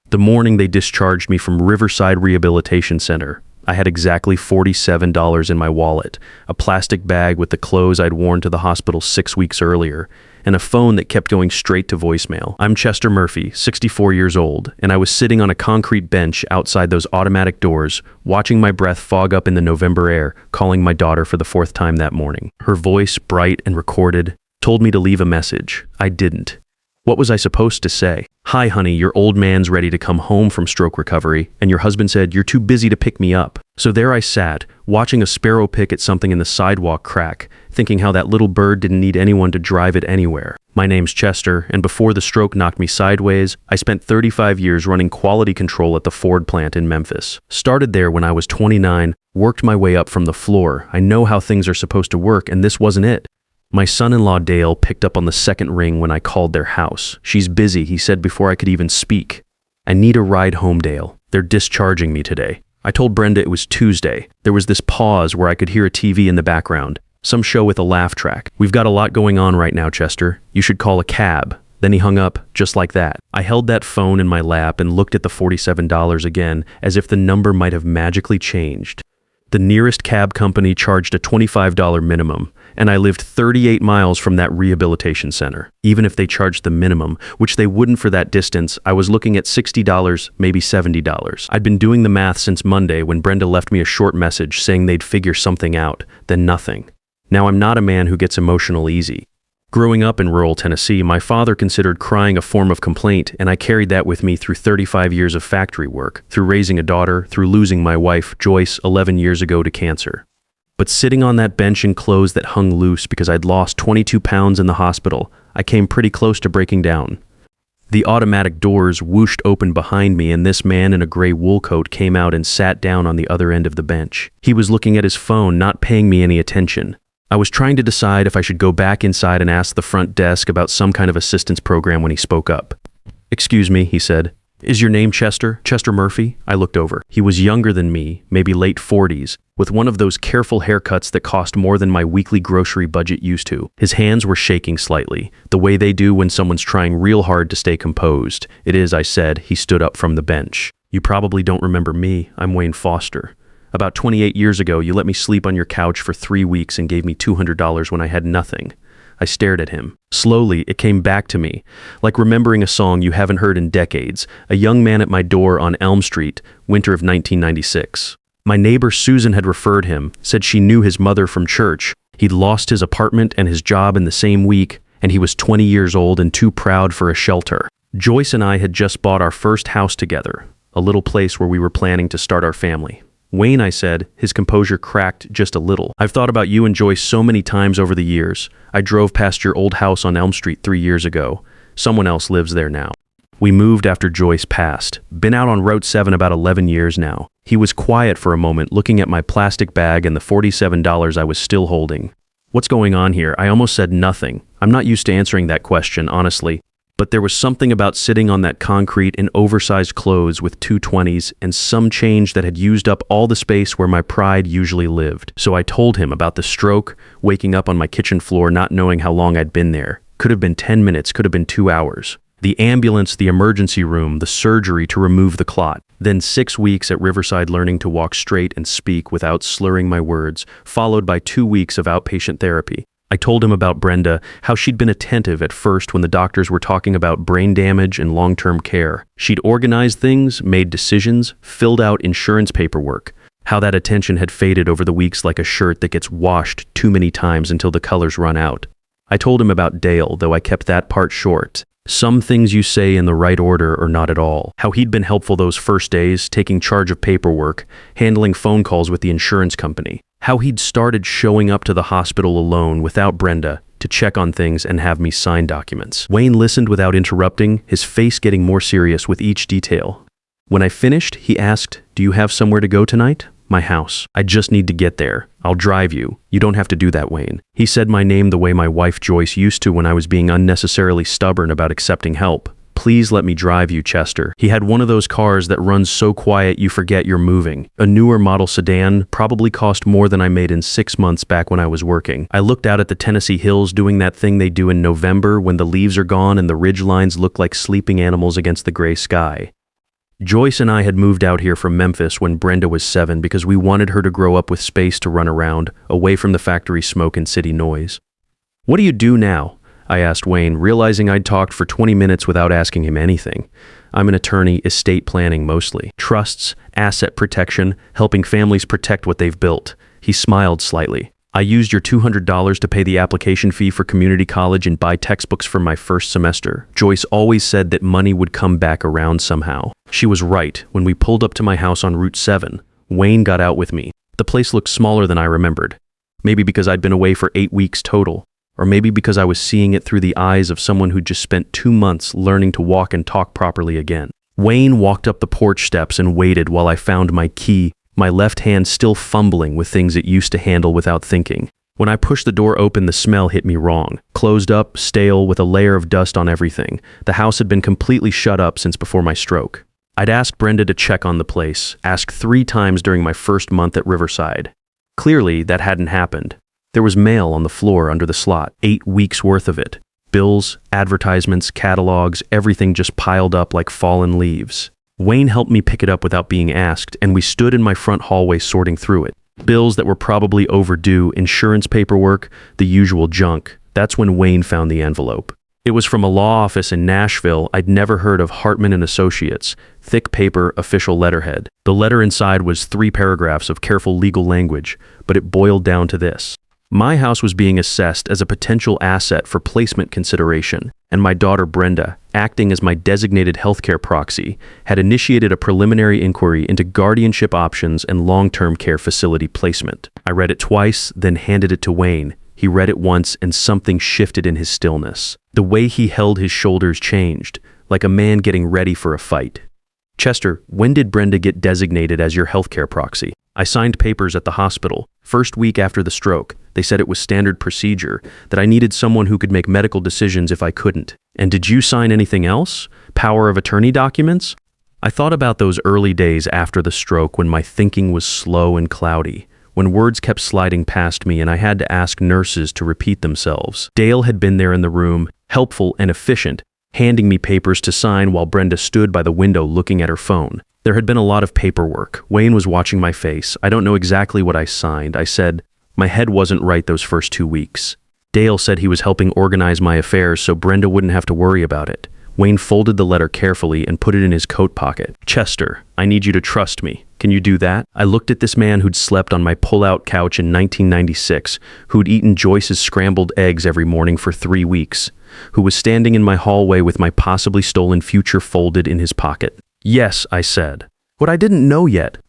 The morning they discharged me from Riverside Rehabilitation Center, I had exactly $47 in my wallet, a plastic bag with the clothes I'd worn to the hospital 6 weeks earlier, and a phone that kept going straight to voicemail. I'm Chester Murphy, 64 years old, and I was sitting on a concrete bench outside those automatic doors, watching my breath fog up in the November air, calling my daughter for the 4th time that morning. Her voice, bright and recorded, told me to leave a message. I didn't. What was I supposed to say? Hi, honey, your old man's ready to come home from stroke recovery, and your husband said you're too busy to pick me up. So there I sat, watching a sparrow pick at something in the sidewalk crack, thinking how that little bird didn't need anyone to drive it anywhere. My name's Chester, and before the stroke knocked me sideways, I spent 35 years running quality control at the Ford plant in Memphis. Started there when I was 29, worked my way up from the floor. I know how things are supposed to work, and this wasn't it. My son-in-law Dale picked up on the second ring when I called their house. She's busy, he said before I could even speak. I need a ride home, Dale. They're discharging me today. I told Brenda it was Tuesday. There was this pause where I could hear a TV in the background, some show with a laugh track. We've got a lot going on right now, Chester. You should call a cab. Then he hung up, just like that. I held that phone in my lap and looked at the $47 again, as if the number might have magically changed. The nearest cab company charged a $25 minimum, and I lived 38 miles from that rehabilitation center. Even if they charged the minimum, which they wouldn't for that distance, I was looking at $60, maybe $70. I'd been doing the math since Monday when Brenda left me a short message saying they'd figure something out, then nothing. Now I'm not a man who gets emotional easy. Growing up in rural Tennessee, my father considered crying a form of complaint, and I carried that with me through 35 years of factory work, through raising a daughter, through losing my wife, Joyce, 11 years ago to cancer. But sitting on that bench in clothes that hung loose because I'd lost 22 pounds in the hospital, I came pretty close to breaking down. The automatic doors whooshed open behind me, and this man in a gray wool coat came out and sat down on the other end of the bench. He was looking at his phone, not paying me any attention. I was trying to decide if I should go back inside and ask the front desk about some kind of assistance program when he spoke up. "Excuse me," he said. "Is your name Chester? Chester Murphy?" I looked over. He was younger than me, maybe late 40s, with one of those careful haircuts that cost more than my weekly grocery budget used to. His hands were shaking slightly, the way they do when someone's trying real hard to stay composed. "It is," I said. He stood up from the bench. "You probably don't remember me. I'm Wayne Foster. About 28 years ago, you let me sleep on your couch for 3 weeks and gave me $200 when I had nothing." I stared at him. Slowly, it came back to me, like remembering a song you haven't heard in decades. A young man at my door on Elm Street, winter of 1996. My neighbor Susan had referred him, said she knew his mother from church. He'd lost his apartment and his job in the same week, and he was 20 years old and too proud for a shelter. Joyce and I had just bought our first house together, a little place where we were planning to start our family. "Wayne," I said, his composure cracked just a little. "I've thought about you and Joyce so many times over the years. I drove past your old house on Elm Street 3 years ago. Someone else lives there now. We moved after Joyce passed. Been out on Route 7 about 11 years now." He was quiet for a moment, looking at my plastic bag and the $47 I was still holding. "What's going on here?" I almost said nothing. I'm not used to answering that question, honestly. But there was something about sitting on that concrete in oversized clothes with 220s and some change that had used up all the space where my pride usually lived. So I told him about the stroke, waking up on my kitchen floor not knowing how long I'd been there. Could have been 10 minutes, could have been 2 hours. The ambulance, the emergency room, the surgery to remove the clot. Then 6 weeks at Riverside learning to walk straight and speak without slurring my words, followed by 2 weeks of outpatient therapy. I told him about Brenda, how she'd been attentive at first when the doctors were talking about brain damage and long-term care. She'd organized things, made decisions, filled out insurance paperwork. How that attention had faded over the weeks like a shirt that gets washed too many times until the colors run out. I told him about Dale, though I kept that part short. Some things you say in the right order or not at all. How he'd been helpful those first days, taking charge of paperwork, handling phone calls with the insurance company. How he'd started showing up to the hospital alone without Brenda to check on things and have me sign documents. Wayne listened without interrupting, his face getting more serious with each detail. When I finished, he asked, "Do you have somewhere to go tonight?" "My house. I just need to get there. I'll drive you. You don't have to do that, Wayne." He said my name the way my wife Joyce used to when I was being unnecessarily stubborn about accepting help. "Please let me drive you, Chester." He had one of those cars that runs so quiet you forget you're moving. A newer model sedan, probably cost more than I made in 6 months back when I was working. I looked out at the Tennessee hills doing that thing they do in November when the leaves are gone and the ridge lines look like sleeping animals against the gray sky. Joyce and I had moved out here from Memphis when Brenda was 7 because we wanted her to grow up with space to run around, away from the factory smoke and city noise. "What do you do now?" I asked Wayne, realizing I'd talked for 20 minutes without asking him anything. I'm an attorney, estate planning mostly. Trusts, asset protection, helping families protect what they've built. He smiled slightly. "I used your $200 to pay the application fee for community college and buy textbooks for my first semester." Joyce always said that money would come back around somehow. She was right. When we pulled up to my house on Route 7, Wayne got out with me. The place looked smaller than I remembered. Maybe because I'd been away for 8 weeks total, or maybe because I was seeing it through the eyes of someone who'd just spent 2 months learning to walk and talk properly again. Wayne walked up the porch steps and waited while I found my key, my left hand still fumbling with things it used to handle without thinking. When I pushed the door open, the smell hit me wrong. Closed up, stale, with a layer of dust on everything. The house had been completely shut up since before my stroke. I'd asked Brenda to check on the place, asked 3 times during my first month at Riverside. Clearly, that hadn't happened. There was mail on the floor under the slot, 8 weeks worth of it. Bills, advertisements, catalogs, everything just piled up like fallen leaves. Wayne helped me pick it up without being asked, and we stood in my front hallway sorting through it. Bills that were probably overdue, insurance paperwork, the usual junk. That's when Wayne found the envelope. It was from a law office in Nashville. I'd never heard of Hartman and Associates. Thick paper, official letterhead. The letter inside was 3 paragraphs of careful legal language, but it boiled down to this. My house was being assessed as a potential asset for placement consideration, and my daughter Brenda, acting as my designated healthcare proxy, had initiated a preliminary inquiry into guardianship options and long-term care facility placement. I read it twice, then handed it to Wayne. He read it once, and something shifted in his stillness. The way he held his shoulders changed, like a man getting ready for a fight. "Chester, when did Brenda get designated as your healthcare proxy?" "I signed papers at the hospital. First week after the stroke. They said it was standard procedure, that I needed someone who could make medical decisions if I couldn't." "And did you sign anything else? Power of attorney documents?" I thought about those early days after the stroke when my thinking was slow and cloudy, when words kept sliding past me and I had to ask nurses to repeat themselves. Dale had been there in the room, helpful and efficient, handing me papers to sign while Brenda stood by the window looking at her phone. There had been a lot of paperwork. Wayne was watching my face. "I don't know exactly what I signed," I said. My head wasn't right those first 2 weeks. Dale said he was helping organize my affairs so Brenda wouldn't have to worry about it. Wayne folded the letter carefully and put it in his coat pocket. "Chester, I need you to trust me. Can you do that?" I looked at this man who'd slept on my pull-out couch in 1996, who'd eaten Joyce's scrambled eggs every morning for 3 weeks, who was standing in my hallway with my possibly stolen future folded in his pocket. "Yes," I said. What I didn't know yet,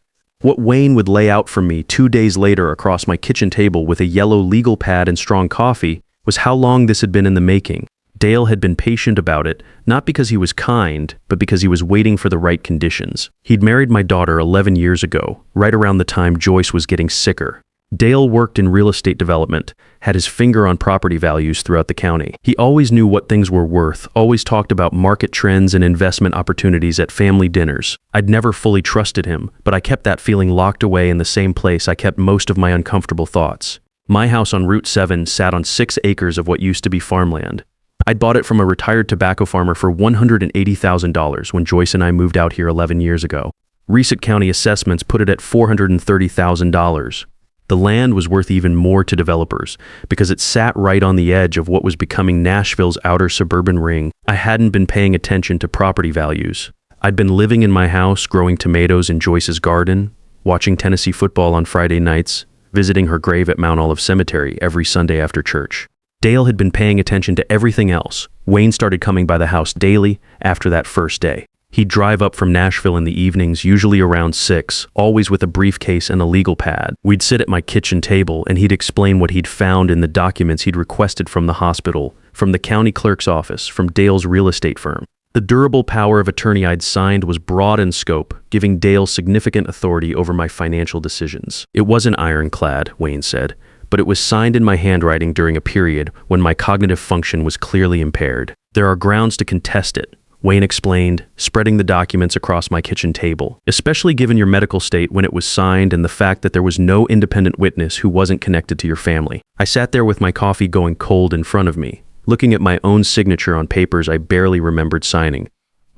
what Wayne would lay out for me 2 days later across my kitchen table with a yellow legal pad and strong coffee, was how long this had been in the making. Dale had been patient about it, not because he was kind, but because he was waiting for the right conditions. He'd married my daughter 11 years ago, right around the time Joyce was getting sicker. Dale worked in real estate development, had his finger on property values throughout the county. He always knew what things were worth, always talked about market trends and investment opportunities at family dinners. I'd never fully trusted him, but I kept that feeling locked away in the same place I kept most of my uncomfortable thoughts. My house on Route 7 sat on 6 acres of what used to be farmland. I'd bought it from a retired tobacco farmer for $180,000 when Joyce and I moved out here 11 years ago. Recent county assessments put it at $430,000. The land was worth even more to developers because it sat right on the edge of what was becoming Nashville's outer suburban ring. I hadn't been paying attention to property values. I'd been living in my house, growing tomatoes in Joyce's garden, watching Tennessee football on Friday nights, visiting her grave at Mount Olive Cemetery every Sunday after church. Dale had been paying attention to everything else. Wayne started coming by the house daily after that first day. He'd drive up from Nashville in the evenings, usually around 6, always with a briefcase and a legal pad. We'd sit at my kitchen table, and he'd explain what he'd found in the documents he'd requested from the hospital, from the county clerk's office, from Dale's real estate firm. The durable power of attorney I'd signed was broad in scope, giving Dale significant authority over my financial decisions. It wasn't ironclad, Wayne said, but it was signed in my handwriting during a period when my cognitive function was clearly impaired. There are grounds to contest it, Wayne explained, spreading the documents across my kitchen table, especially given your medical state when it was signed and the fact that there was no independent witness who wasn't connected to your family. I sat there with my coffee going cold in front of me, looking at my own signature on papers I barely remembered signing.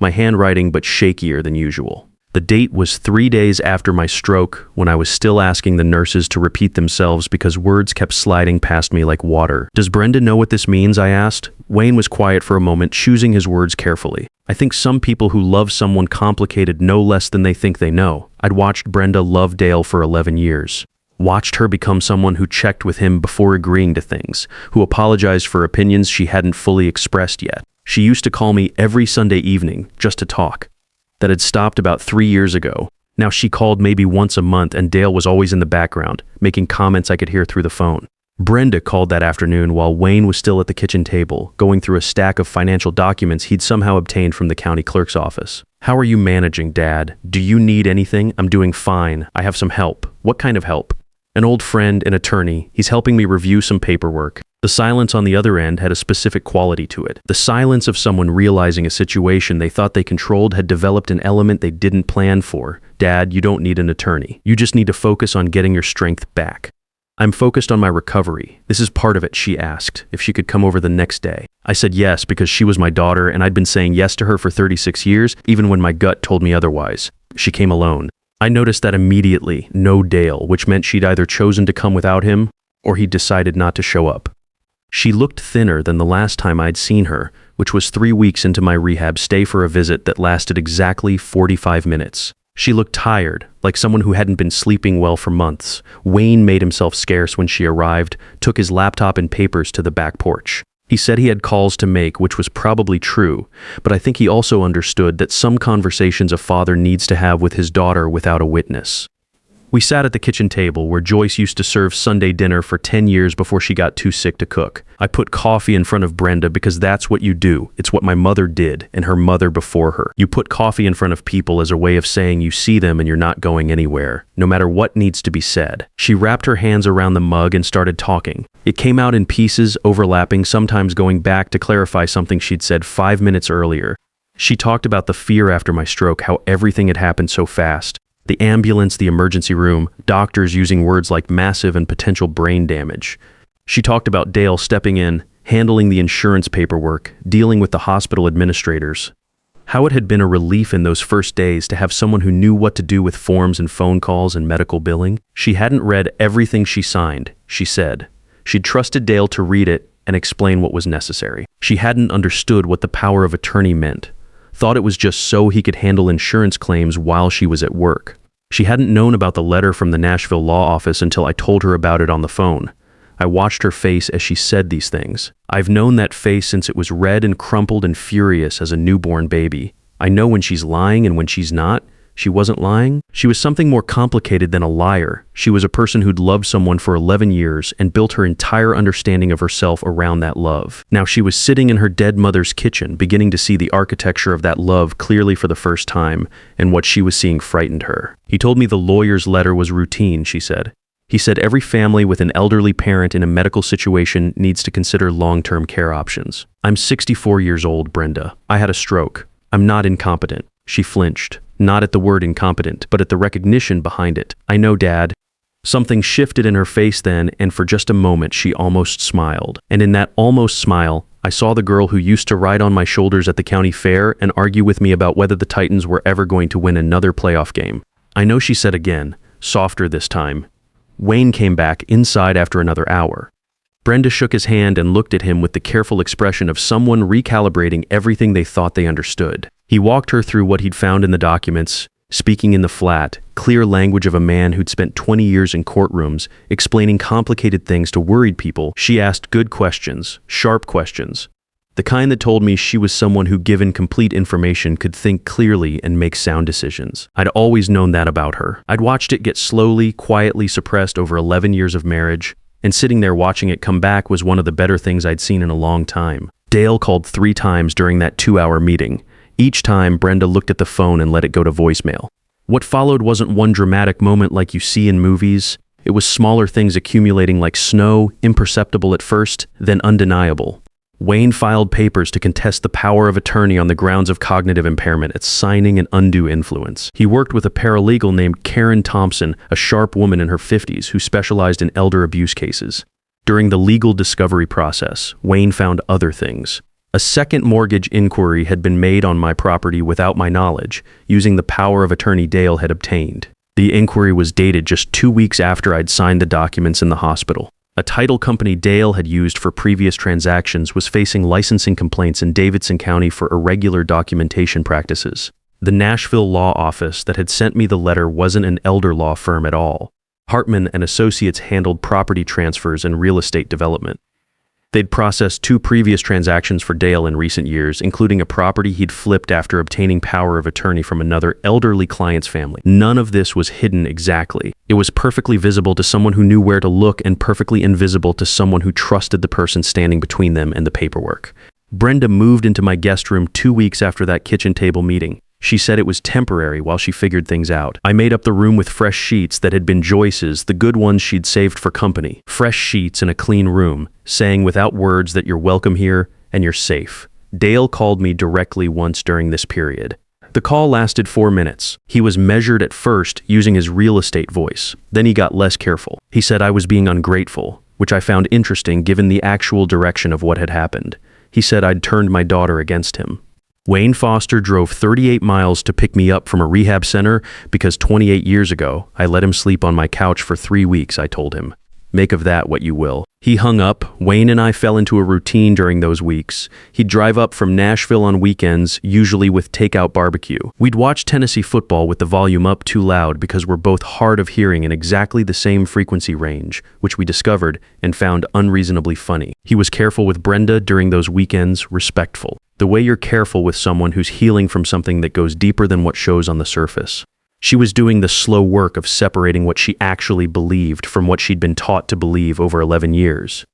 my handwriting but shakier than usual. The date was 3 days after my stroke, when I was still asking the nurses to repeat themselves because words kept sliding past me like water. "Does Brenda know what this means?" I asked. Wayne was quiet for a moment, choosing his words carefully. "I think some people who love someone complicated know less than they think they know. I'd watched Brenda love Dale for 11 years. Watched her become someone who checked with him before agreeing to things, who apologized for opinions she hadn't fully expressed yet. She used to call me every Sunday evening just to talk. That had stopped about 3 years ago. Now she called maybe once a month, and Dale was always in the background, making comments I could hear through the phone. Brenda called that afternoon while Wayne was still at the kitchen table, going through a stack of financial documents he'd somehow obtained from the county clerk's office. "How are you managing, Dad? Do you need anything? I'm doing fine. I have some help." "What kind of help?" "An old friend, an attorney. He's helping me review some paperwork." The silence on the other end had a specific quality to it. The silence of someone realizing a situation they thought they controlled had developed an element they didn't plan for. "Dad, you don't need an attorney. You just need to focus on getting your strength back." "I'm focused on my recovery. This is part of it," she asked, if she could come over the next day. I said yes because she was my daughter and I'd been saying yes to her for 36 years, even when my gut told me otherwise. She came alone. I noticed that immediately, no Dale, which meant she'd either chosen to come without him or he'd decided not to show up. She looked thinner than the last time I'd seen her, which was 3 weeks into my rehab stay for a visit that lasted exactly 45 minutes. She looked tired, like someone who hadn't been sleeping well for months. Wayne made himself scarce when she arrived, took his laptop and papers to the back porch. He said he had calls to make, which was probably true, but I think he also understood that some conversations a father needs to have with his daughter without a witness. We sat at the kitchen table where Joyce used to serve Sunday dinner for 10 years before she got too sick to cook. I put coffee in front of Brenda because that's what you do. It's what my mother did, and her mother before her. You put coffee in front of people as a way of saying you see them and you're not going anywhere, no matter what needs to be said. She wrapped her hands around the mug and started talking. It came out in pieces, overlapping, sometimes going back to clarify something she'd said 5 minutes earlier. She talked about the fear after my stroke, how everything had happened so fast. The ambulance, the emergency room, doctors using words like massive and potential brain damage. She talked about Dale stepping in, handling the insurance paperwork, dealing with the hospital administrators. How it had been a relief in those first days to have someone who knew what to do with forms and phone calls and medical billing. She hadn't read everything she signed, she said. She'd trusted Dale to read it and explain what was necessary. She hadn't understood what the power of attorney meant. Thought it was just so he could handle insurance claims while she was at work. She hadn't known about the letter from the Nashville law office until I told her about it on the phone. I watched her face as she said these things. I've known that face since it was red and crumpled and furious as a newborn baby. I know when she's lying and when she's not. She wasn't lying. She was something more complicated than a liar. She was a person who'd loved someone for 11 years and built her entire understanding of herself around that love. Now she was sitting in her dead mother's kitchen, beginning to see the architecture of that love clearly for the first time, and what she was seeing frightened her. He told me the lawyer's letter was routine, she said. He said every family with an elderly parent in a medical situation needs to consider long-term care options. I'm 64 years old, Brenda. I had a stroke. I'm not incompetent. She flinched. Not at the word incompetent, but at the recognition behind it. I know, Dad. Something shifted in her face then, and for just a moment she almost smiled. And in that almost smile, I saw the girl who used to ride on my shoulders at the county fair and argue with me about whether the Titans were ever going to win another playoff game. I know, she said again, softer this time. Wayne came back inside after another hour. Brenda shook his hand and looked at him with the careful expression of someone recalibrating everything they thought they understood. He walked her through what he'd found in the documents, speaking in the flat, clear language of a man who'd spent 20 years in courtrooms, explaining complicated things to worried people. She asked good questions, sharp questions, the kind that told me she was someone who, given complete information, could think clearly and make sound decisions. I'd always known that about her. I'd watched it get slowly, quietly suppressed over 11 years of marriage, and sitting there watching it come back was one of the better things I'd seen in a long time. Dale called 3 times during that 2-hour meeting. Each time, Brenda looked at the phone and let it go to voicemail. What followed wasn't one dramatic moment like you see in movies. It was smaller things accumulating like snow, imperceptible at first, then undeniable. Wayne filed papers to contest the power of attorney on the grounds of cognitive impairment, its signing and undue influence. He worked with a paralegal named Karen Thompson, a sharp woman in her 50s who specialized in elder abuse cases. During the legal discovery process, Wayne found other things. A second mortgage inquiry had been made on my property without my knowledge, using the power of attorney Dale had obtained. The inquiry was dated just 2 weeks after I'd signed the documents in the hospital. A title company Dale had used for previous transactions was facing licensing complaints in Davidson County for irregular documentation practices. The Nashville law office that had sent me the letter wasn't an elder law firm at all. Hartman and Associates handled property transfers and real estate development. They'd processed 2 previous transactions for Dale in recent years, including a property he'd flipped after obtaining power of attorney from another elderly client's family. None of this was hidden exactly. It was perfectly visible to someone who knew where to look and perfectly invisible to someone who trusted the person standing between them and the paperwork. Brenda moved into my guest room 2 weeks after that kitchen table meeting. She said it was temporary while she figured things out. I made up the room with fresh sheets that had been Joyce's, the good ones she'd saved for company. Fresh sheets in a clean room, saying without words that you're welcome here and you're safe. Dale called me directly once during this period. The call lasted 4 minutes. He was measured at first using his real estate voice. Then he got less careful. He said I was being ungrateful, which I found interesting given the actual direction of what had happened. He said I'd turned my daughter against him. Wayne Foster drove 38 miles to pick me up from a rehab center because 28 years ago, I let him sleep on my couch for 3 weeks, I told him. Make of that what you will. He hung up. Wayne and I fell into a routine during those weeks. He'd drive up from Nashville on weekends, usually with takeout barbecue. We'd watch Tennessee football with the volume up too loud because we're both hard of hearing in exactly the same frequency range, which we discovered and found unreasonably funny. He was careful with Brenda during those weekends, respectful. The way you're careful with someone who's healing from something that goes deeper than what shows on the surface. She was doing the slow work of separating what she actually believed from what she'd been taught to believe over 11 years.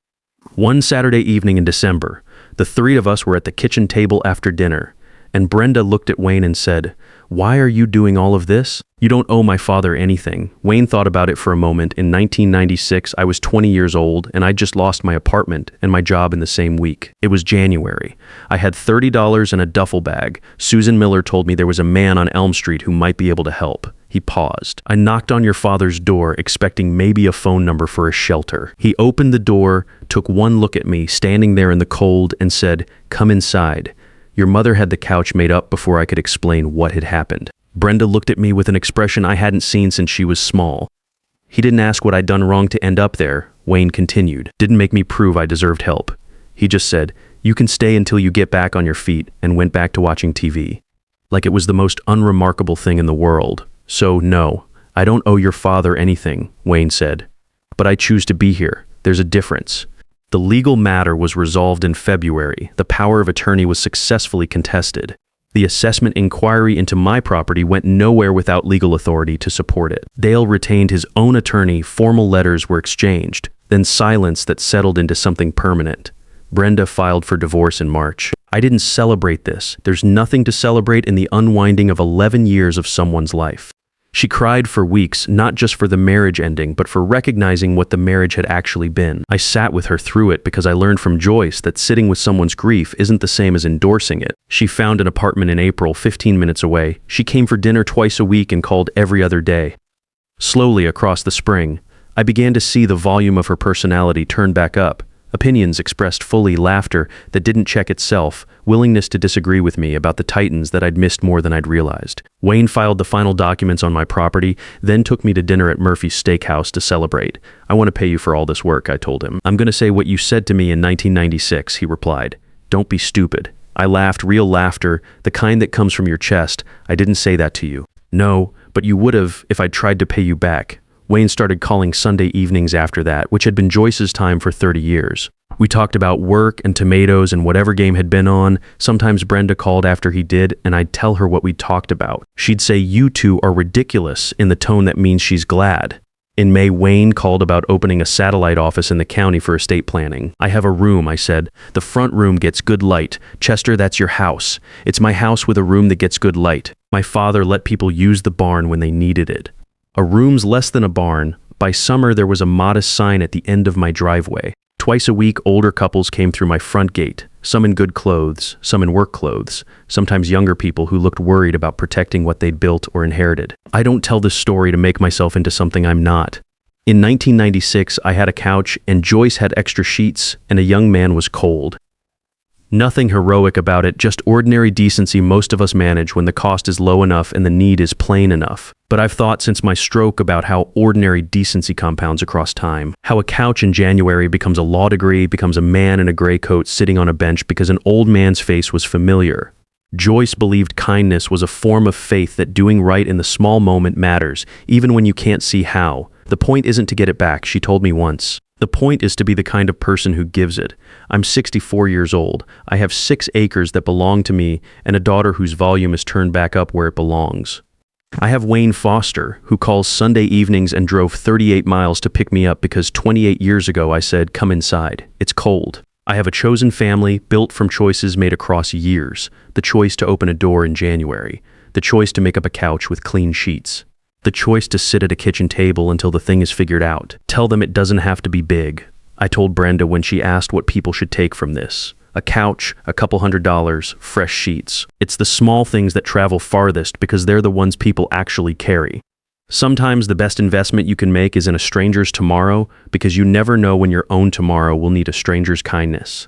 One Saturday evening in December, the 3 of us were at the kitchen table after dinner, and Brenda looked at Wayne and said, "Why are you doing all of this? You don't owe my father anything." Wayne thought about it for a moment. In 1996, I was 20 years old, and I'd just lost my apartment and my job in the same week. It was January. I had $30 in a duffel bag. Susan Miller told me there was a man on Elm Street who might be able to help. He paused. "I knocked on your father's door, expecting maybe a phone number for a shelter. He opened the door, took one look at me, standing there in the cold, and said, 'Come inside.' Your mother had the couch made up before I could explain what had happened." Brenda looked at me with an expression I hadn't seen since she was small. "He didn't ask what I'd done wrong to end up there," Wayne continued. "Didn't make me prove I deserved help. He just said, 'You can stay until you get back on your feet,' and went back to watching TV. Like it was the most unremarkable thing in the world. So no, I don't owe your father anything," Wayne said. "But I choose to be here. There's a difference." The legal matter was resolved in February. The power of attorney was successfully contested. The assessment inquiry into my property went nowhere without legal authority to support it. Dale retained his own attorney, formal letters were exchanged, then silence that settled into something permanent. Brenda filed for divorce in March. I didn't celebrate this. There's nothing to celebrate in the unwinding of 11 years of someone's life. She cried for weeks, not just for the marriage ending, but for recognizing what the marriage had actually been. I sat with her through it because I learned from Joyce that sitting with someone's grief isn't the same as endorsing it. She found an apartment in April, 15 minutes away. She came for dinner twice a week and called every other day. Slowly across the spring, I began to see the volume of her personality turn back up. Opinions expressed fully, laughter that didn't check itself, willingness to disagree with me about the titans that I'd missed more than I'd realized. Wayne filed the final documents on my property, then took me to dinner at Murphy's Steakhouse to celebrate. "I want to pay you for all this work," I told him. "I'm going to say what you said to me in 1996, he replied. "Don't be stupid." I laughed, real laughter, the kind that comes from your chest. "I didn't say that to you." "No, but you would have if I'd tried to pay you back." Wayne started calling Sunday evenings after that, which had been Joyce's time for 30 years. We talked about work and tomatoes and whatever game had been on. Sometimes Brenda called after he did, and I'd tell her what we'd talked about. She'd say, "You two are ridiculous," in the tone that means she's glad. In May, Wayne called about opening a satellite office in the county for estate planning. "I have a room," I said. "The front room gets good light. Chester, that's your house. It's my house with a room that gets good light. My father let people use the barn when they needed it. A room's less than a barn. By summer, there was a modest sign at the end of my driveway. Twice a week, older couples came through my front gate, some in good clothes, some in work clothes, sometimes younger people who looked worried about protecting what they'd built or inherited. I don't tell this story to make myself into something I'm not. In 1996, I had a couch, and Joyce had extra sheets, and a young man was cold. Nothing heroic about it, just ordinary decency most of us manage when the cost is low enough and the need is plain enough. But I've thought since my stroke about how ordinary decency compounds across time. How a couch in January becomes a law degree, becomes a man in a gray coat sitting on a bench because an old man's face was familiar. Joyce believed kindness was a form of faith that doing right in the small moment matters, even when you can't see how. The point isn't to get it back, she told me once. The point is to be the kind of person who gives it. I'm 64 years old. I have 6 acres that belong to me and a daughter whose volume is turned back up where it belongs. I have Wayne Foster, who calls Sunday evenings and drove 38 miles to pick me up because 28 years ago I said, "Come inside. It's cold." I have a chosen family built from choices made across years. The choice to open a door in January. The choice to make up a couch with clean sheets. The choice to sit at a kitchen table until the thing is figured out. Tell them it doesn't have to be big. I told Brenda when she asked what people should take from this. A couch, a couple $100s, fresh sheets. It's the small things that travel farthest because they're the ones people actually carry. Sometimes the best investment you can make is in a stranger's tomorrow because you never know when your own tomorrow will need a stranger's kindness.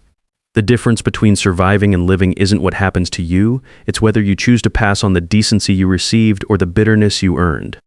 The difference between surviving and living isn't what happens to you, it's whether you choose to pass on the decency you received or the bitterness you earned.